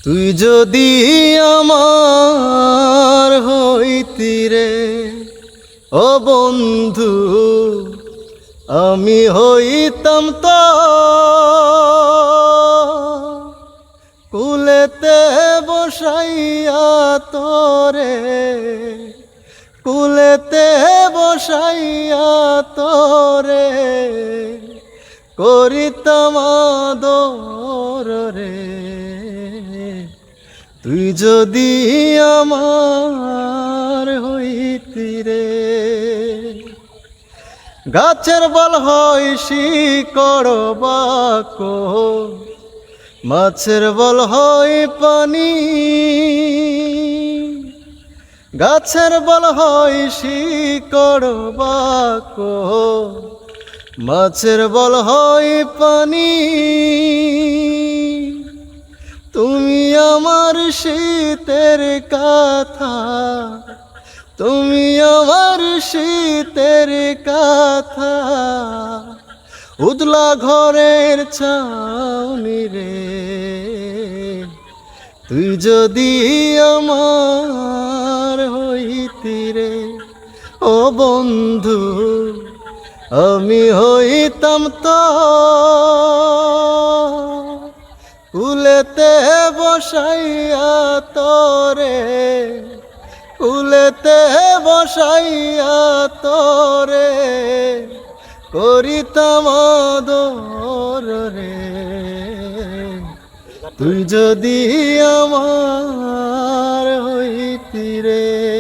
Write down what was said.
তুই যদি আমার হইতি রে ও বন্ধু, আমি হইতাম তো কুলেতে বসাইয়া তোরে, কুলেতে বসাইয়া তোরে করিতাম আদর রে। তুই যদি আমার হইতি রে, গাছের বল হয় শিকড় বাকো, মাছের বল হয় পানি, গাছের বল হয় শিকড় বাকো, মাছের বল হয় পানি। তুমি আমার শীতের কথা, তুমি আমার শীতের কথা, উদলা ঘরের ছাউনি রে। তুই যদি আমার হইতি রে ও বন্ধু, আমি হইতাম তো কুলেতে বসাইয়া তোরে, কুলেতে বসাইয়া তোরে করিতাম আদর রে। তুই যদি আমার হইতি রে।